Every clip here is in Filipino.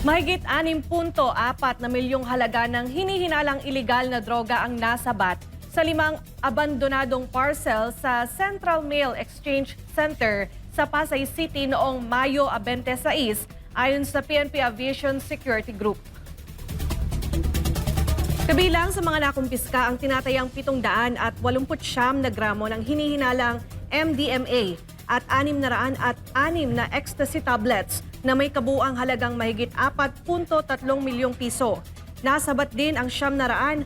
Mahigit 6.4 na milyong halaga ng hinihinalang ilegal na droga ang nasabat sa 5 abandonadong parcel sa Central Mail Exchange Center sa Pasay City noong Mayo 26 ayon sa PNP Aviation Security Group. Kabilang sa mga nakumpiska ang tinatayang 789 na gramo ng hinihinalang MDMA at 606 na ecstasy tablets na may kabuuang halagang mahigit 4.3 milyong piso. Nasabat din ang 946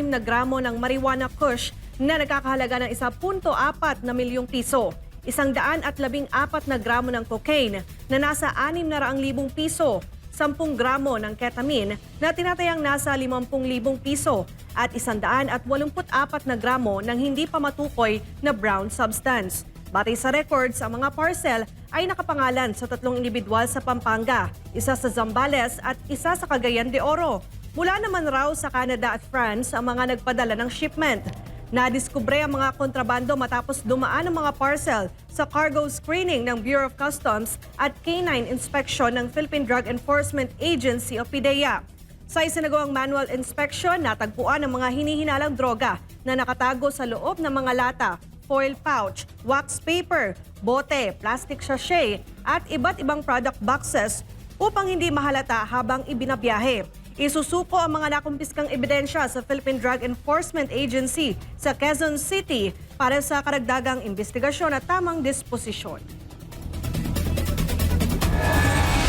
na gramo ng marijuana kush na nagkakahalaga ng 1.4 milyong piso. 114 na gramo ng cocaine na nasa 600,000 piso. 10 gramo ng ketamine na tinatayang nasa 50,000 piso at 184 na gramo ng hindi pa matukoy na brown substance. Batay sa records, ang mga parcel ay nakapangalan sa 3 individual sa Pampanga, isa sa Zambales at isa sa Cagayan de Oro. Mula naman raw sa Canada at France ang mga nagpadala ng shipment. Nadiskubre ang mga kontrabando matapos dumaan ang mga parcel sa cargo screening ng Bureau of Customs at Canine Inspection ng Philippine Drug Enforcement Agency o PDEA. Sa isinagawang manual inspection, natagpuan ang mga hinihinalang droga na nakatago sa loob ng mga lata, foil pouch, wax paper, bote, plastic sachet at iba't ibang product boxes upang hindi mahalata habang ibinabiyahe. Isusuko ang mga nakumpiskang ebidensya sa Philippine Drug Enforcement Agency sa Quezon City para sa karagdagang investigasyon at tamang disposisyon.